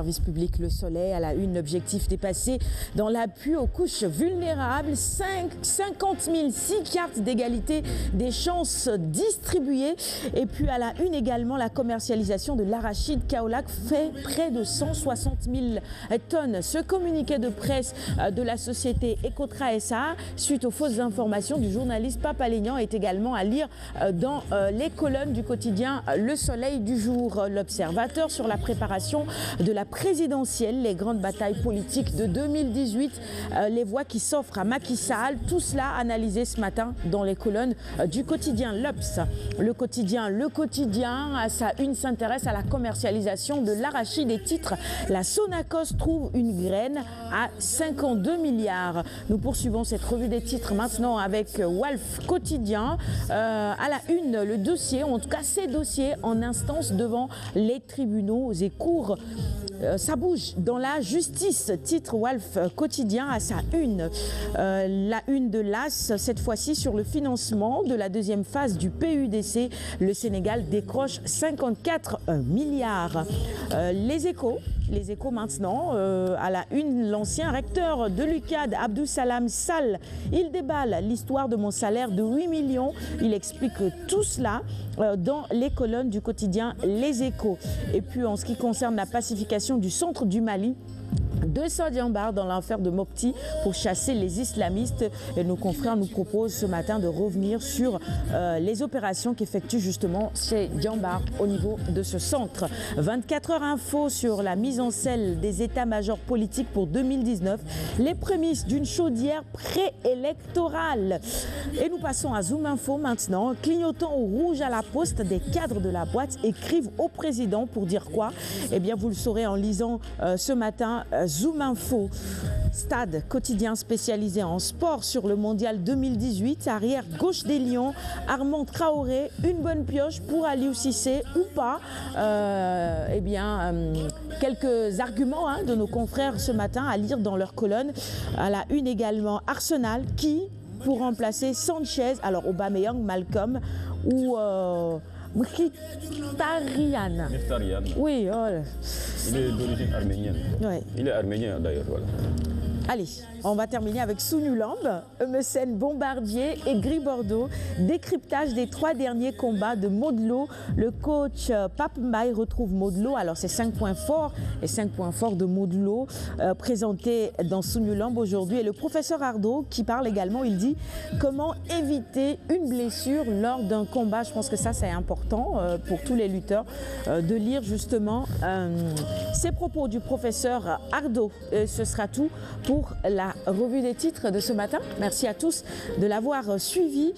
Service public Le Soleil à la une, l'objectif dépassé dans l'appui aux couches vulnérables, 50 000, 6 cartes d'égalité des chances distribuées. Et puis à la une également, la commercialisation de l'arachide Kaolack fait près de 160 000 tonnes. Ce communiqué de presse de la société Ecotra SA, suite aux fausses informations du journaliste Papa Lénian, est également à lire dans les colonnes du quotidien Le Soleil du jour. L'Observateur sur la préparation de la présidentielle, les grandes batailles politiques de 2018, les voix qui s'offrent à Macky Sall, tout cela analysé ce matin dans les colonnes du quotidien L'Obs. Le quotidien à sa une s'intéresse à la commercialisation de l'arachide et titre la Sonacos trouve une graine à 52 milliards. Nous poursuivons cette revue des titres maintenant avec Walf Quotidien. À la une, le dossier, en tout cas ces dossiers en instance devant les tribunaux et cours. Ça bouge dans la justice, titre Walf Quotidien à sa une. La une de l'AS, cette fois-ci sur le financement de la deuxième phase du PUDC. Le Sénégal décroche 54 milliards. Les échos maintenant, à la une, l'ancien recteur de l'UCAD, Abdou Salam Sall, il déballe l'histoire de mon salaire de 8 millions. Il explique tout cela dans les colonnes du quotidien Les Échos. Et puis en ce qui concerne la pacification du centre du Mali, 200 Diambar dans l'enfer de Mopti pour chasser les islamistes. Et nos confrères nous proposent ce matin de revenir sur les opérations qu'effectuent justement ces Diambar au niveau de ce centre. 24 heures info sur la mise en selle des états-majors politiques pour 2019. Les prémices d'une chaudière préélectorale. Et nous passons à Zoom Info maintenant. Clignotant au rouge à la poste, des cadres de la boîte écrivent au président pour dire quoi? Eh bien, vous le saurez en lisant ce matin Zoom Info. Stade quotidien spécialisé en sport sur le mondial 2018. Arrière gauche des Lions, Armand Traoré, une bonne pioche pour Aliou Cissé ou pas? Quelques arguments de nos confrères ce matin à lire dans leur colonne. À la une également, Arsenal qui pour remplacer Sanchez, alors Aubameyang, Malcolm ou Mkhitaryan. Oui, oh. Il est d'origine arménienne. Ouais. Il est arménien d'ailleurs, voilà. Allez, on va terminer avec Sounulamb, Eumesen Bombardier et Gris Bordeaux. Décryptage des 3 derniers combats de Modlo. Le coach Pape Mbaye retrouve Modlo. Alors c'est 5 points forts et 5 points forts de Modlo présentés dans Sounulamb aujourd'hui. Et le professeur Ardo qui parle également, il dit comment éviter une blessure lors d'un combat. Je pense que ça c'est important pour tous les lutteurs de lire justement ces propos du professeur Ardo. Et ce sera tout pour la revue des titres de ce matin. Merci à tous de l'avoir suivi.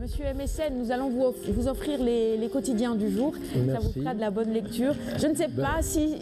Monsieur MSN, nous allons vous offrir les quotidiens du jour. Merci. Ça vous fera de la bonne lecture. Je ne sais pas si...